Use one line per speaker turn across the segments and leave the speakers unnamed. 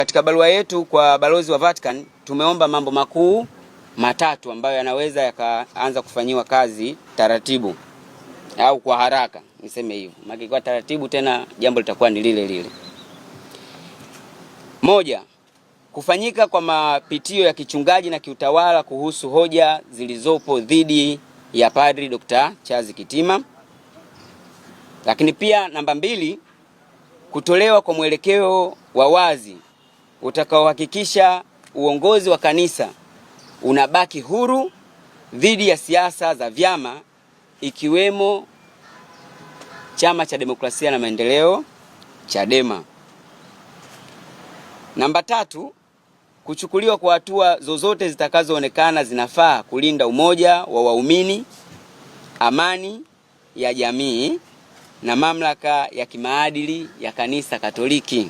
Katika barua yetu kwa balozi wa Vatican tumeomba mambo makuu matatu ambayo yanaweza yakaanza kufanyiwa kazi taratibu au kwa haraka, niseme hivyo. Maana kwa taratibu tena jambo litakuwa ni lile lile. Moja, kufanyika kwa mapitio ya kichungaji na kiutawala kuhusu hoja zilizopo dhidi ya Padri Dr. Charles Kitima. Lakini pia namba 2, kutolewa kwa mwelekeo wa wazi utakaohakikisha uongozi wa kanisa unabaki huru dhidi ya siasa za vyama ikiwemo Chama cha Demokrasia na Maendeleo Chadema. Namba 3, kuchukuliwa kwa hatua zozote zitakazoonekana zinafaa kulinda umoja wa waumini, amani ya jamii na mamlaka ya kimaadili ya Kanisa Katoliki.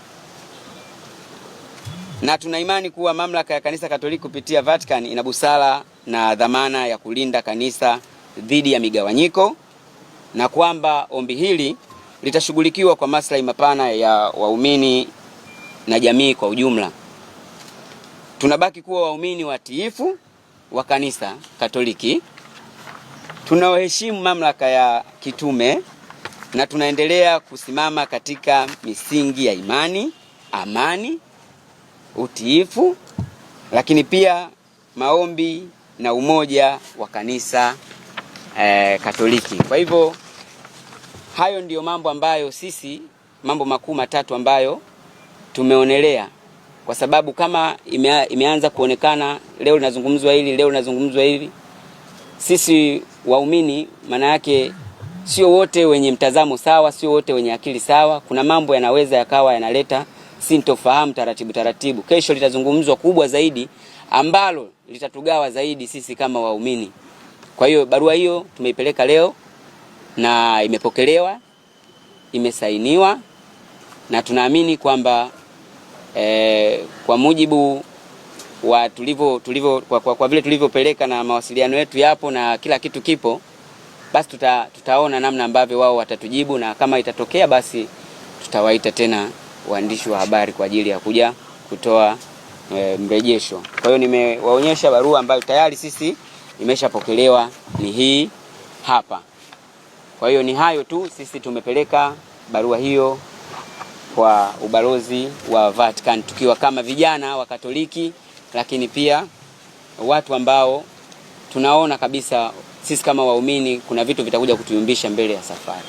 Na tuna imani kuwa mamlaka ya Kanisa Katoliki kupitia Vatican ina busara na dhamana ya kulinda kanisa dhidi ya migawanyiko, na kwamba ombi hili litashughulikiwa kwa maslahi mapana ya waumini na jamii kwa ujumla. Tunabaki kuwa waumini watiifu wa Kanisa Katoliki, tunaoheshimu mamlaka ya kitume na tunaendelea kusimama katika misingi ya imani, amani, utiifu, lakini pia maombi na umoja wa Kanisa Katoliki. Kwa hivyo hayo ndiyo mambo ambayo sisi, mambo makuu matatu ambayo tumeonelea, kwa sababu kama imeanza kuonekana leo linazungumzwa hili, leo linazungumzwa hili, sisi waumini maana yake sio wote wenye mtazamo sawa, sio wote wenye akili sawa. Kuna mambo yanaweza yakawa yanaleta sintofahamu taratibu. Kesho litazungumzwa kubwa zaidi ambalo litatugawa zaidi sisi kama waumini. Kwa hiyo barua hiyo tumeipeleka leo na imepokelewa, imesainiwa, na tunaamini kwamba kwa mujibu wa kwa vile tulivyopeleka na mawasiliano yetu yapo na kila kitu kipo, basi tutaona namna ambavyo wao watatujibu, na kama itatokea basi tutawaita tena waandishi wa habari kwa ajili ya kuja kutoa mrejesho. Kwa hiyo nimewaonyesha barua ambayo tayari sisi imeshapokelewa, ni hii hapa. Kwa hiyo ni hayo tu, sisi tumepeleka barua hiyo kwa ubalozi wa Vatican tukiwa kama vijana wa Katoliki, lakini pia watu ambao tunaona kabisa sisi kama waumini kuna vitu vitakuja kutuyumbisha mbele ya safari.